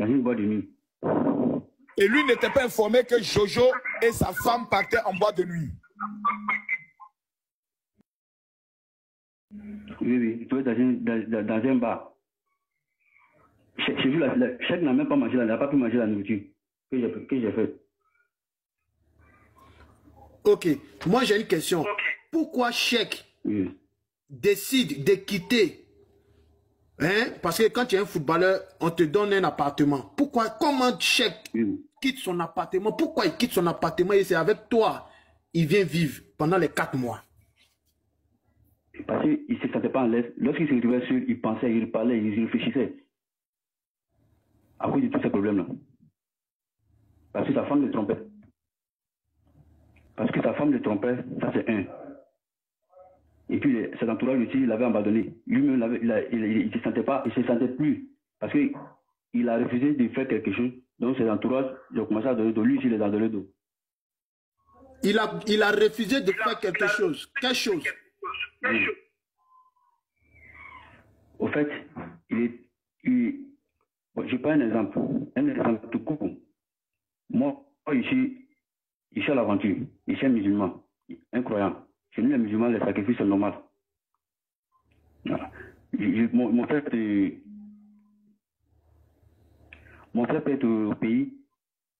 dans une boîte de nuit. Et lui n'était pas informé que Jojo et sa femme partaient en boîte de nuit. Oui, il trouvait dans un bar. Chèque n'a même pas mangé, il n'a pas pu manger la nourriture que j'ai faite. Ok, moi j'ai une question. Pourquoi Chèque décide de quitter? Parce que quand tu es un footballeur, on te donne un appartement. Pourquoi, comment Chèque quitte son appartement? Pourquoi il quitte son appartement et c'est avec toi il vient vivre pendant les 4 mois? Parce qu'il ne se sentait pas en l'aise. Lorsqu'il se retrouvait seul, il pensait, il parlait, il réfléchissait. À cause de tous ces problèmes-là. Parce que sa femme le trompait. Parce que sa femme le trompait, ça c'est un. Et puis cet entourage aussi, il l'avait abandonné. Lui-même, il ne se sentait pas, il ne se sentait plus. Parce qu'il a refusé de faire quelque chose. Donc ses entourages, ils ont commencé à donner d'eau. Lui aussi, il les a donné d'eau. Il a refusé de faire quelque chose. Quelle chose? Oui. Au fait, je prends un exemple tout court. Moi, ici à l'aventure, ici un musulman, un croyant. Chez nous, les musulmans, les sacrifices, c'est normal. Voilà. Mon frère peut être au pays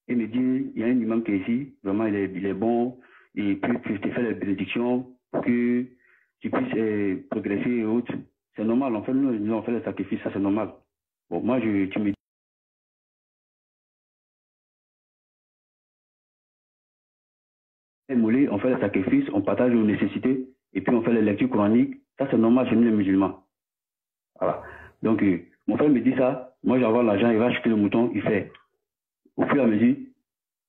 et me dit, il y a un imam qui est ici, vraiment il est bon, et puis je te fais les bénédictions pour que tu puisses progresser et autres. C'est normal, nous on fait les sacrifices, ça c'est normal. Bon, moi, tu me dis, on fait les sacrifices, on partage nos nécessités, et puis on fait les lectures coraniques. Ça, c'est normal chez nous, les musulmans. Voilà. Donc, mon frère me dit ça, moi, j'envoie l'argent, il va acheter le mouton, il fait. Au fur et à mesure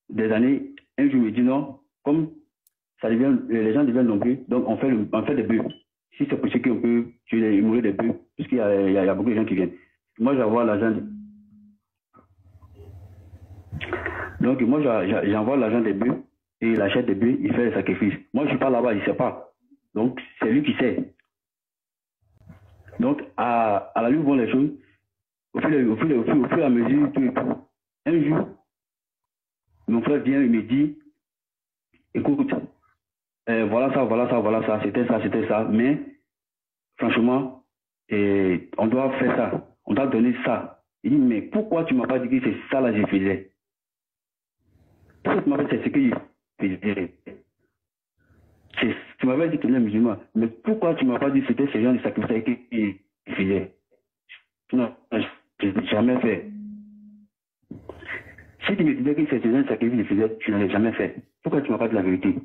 des années, un jour, il me dit non, comme ça devient, les gens deviennent nombreux, donc on fait des bœufs. Si c'est possible qu'on peut mourir des bœufs, puisqu'il y a beaucoup de gens qui viennent. Moi, j'envoie l'argent. Donc, moi, j'envoie l'argent des bœufs. Et il achète des bœufs, il fait les sacrifices. Moi, je ne suis pas là-bas, il ne sait pas. Donc, c'est lui qui sait. Donc, à la lutte vont les choses, au fur et à mesure, tout et tout. Un jour, mon frère vient et me dit, écoute, voilà ça, c'était ça, mais franchement, on doit faire ça, on doit donner ça. Il dit, mais pourquoi tu ne m'as pas dit que c'est ça là que je faisais? Pourquoi tu m'as dit que c'est ce que je faisais? Tu m'avais dit que tu es musulman, mais pourquoi tu ne m'as pas dit que c'était ce genre de sacrifice qu'il faisait? Non, je n'ai jamais fait. Si tu me disais que c'est ce genre de sacrifice qu'il faisait, je ne l'ai jamais fait. Pourquoi tu ne m'as pas dit la vérité?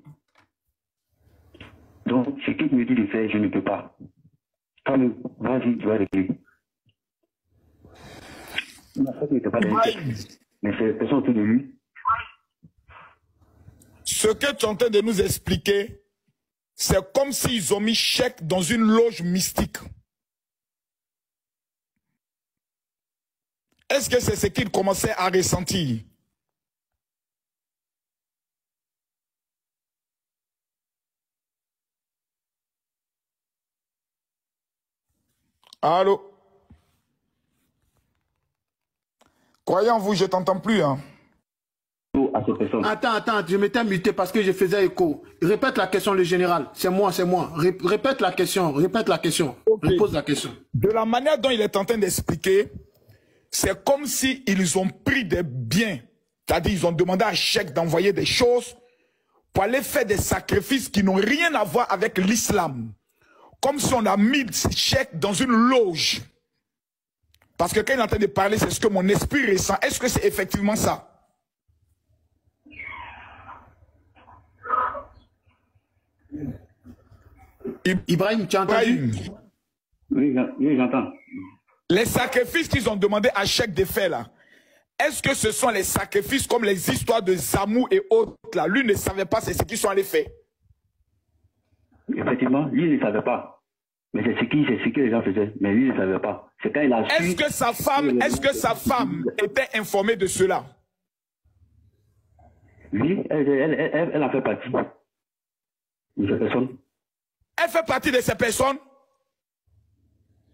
Donc, ce qu'il me dit de faire, je ne peux pas. Quand même, vas-y, tu vas régler. Mais c'est personne autour de lui. Ce que tu es en train de nous expliquer, c'est comme s'ils ont mis Chèque dans une loge mystique. Est-ce que c'est ce qu'il commençait à ressentir? Allô? Croyant vous, je t'entends plus, hein? À cette personne. Attends, je m'étais muté parce que je faisais écho. Répète la question, le général. C'est moi. Répète la question, Okay. Repose la question. De la manière dont il est en train d'expliquer, c'est comme s'ils ont pris des biens. C'est-à-dire, ils ont demandé à Chèque d'envoyer des choses pour aller faire des sacrifices qui n'ont rien à voir avec l'islam. Comme si on a mis Chèque dans une loge. Parce que quand il est en train de parler, c'est ce que mon esprit ressent. Est-ce que c'est effectivement ça? Ibrahim, tu as entendu? Oui, j'entends. Les sacrifices qu'ils ont demandé à Chèque de faire là, est-ce que ce sont les sacrifices comme les histoires de Zamou et autres là? Lui ne savait pas c'est ce qu'ils sont allés faire. Effectivement, lui il ne savait pas. Mais c'est ce que les gens faisaient. Mais lui il ne savait pas. C'est quand il a su. Est-ce que sa femme était informée de cela? Oui, elle en fait partie. De ces personnes. Elle fait partie de ces personnes?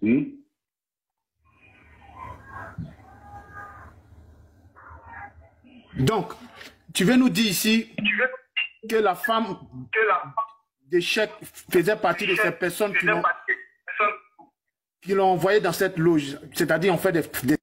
Oui. Donc, tu veux nous dire ici que la femme de Cheikh faisait partie de ces personnes qui l'ont envoyé dans cette loge, c'est-à-dire on fait des